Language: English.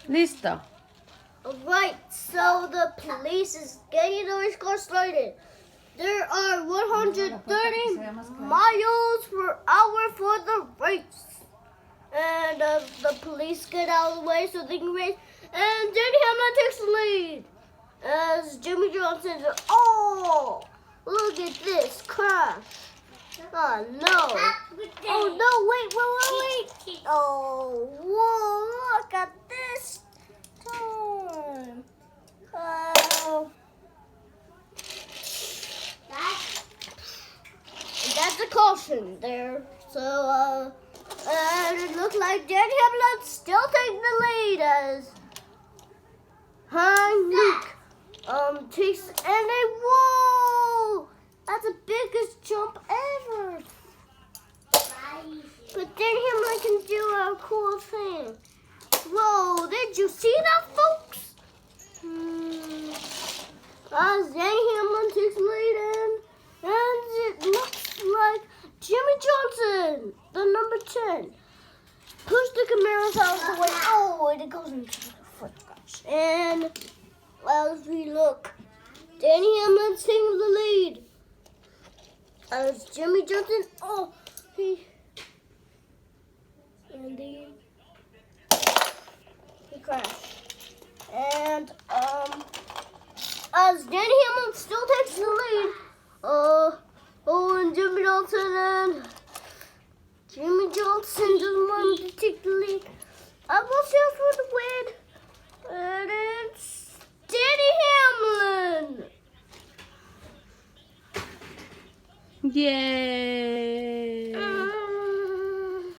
Listo. Alright, so the police is getting the race car started. There are 130 miles per hour for the race. And the police get out of the way so they can race. And Denny Hamlin takes the lead. As Jimmy Johnson says, oh, look at this crash. Oh, no. Oh, no, wait. Oh, whoa, look at this time. Oh. That's a caution there. So, and it looks like Denny Hamlin still taking the lead as Luke takes and whoa! That's the biggest jump ever. But Denny Hamlin can do a cool thing. Whoa! Did you see that, folks? As Denny Hamlin takes the lead and it looks like Jimmy Johnson, the number 10, pushed the Camaros out of the way. Oh, and it goes into the foot crash. And as we look, Denny Hamlin's taking the lead. As Jimmy Johnson, he crashed. And as Denny Hamlin still takes the lead, and Jimmy Johnson doesn't want him to take the lead. I will shout for the win. And it's Denny Hamlin. Yay!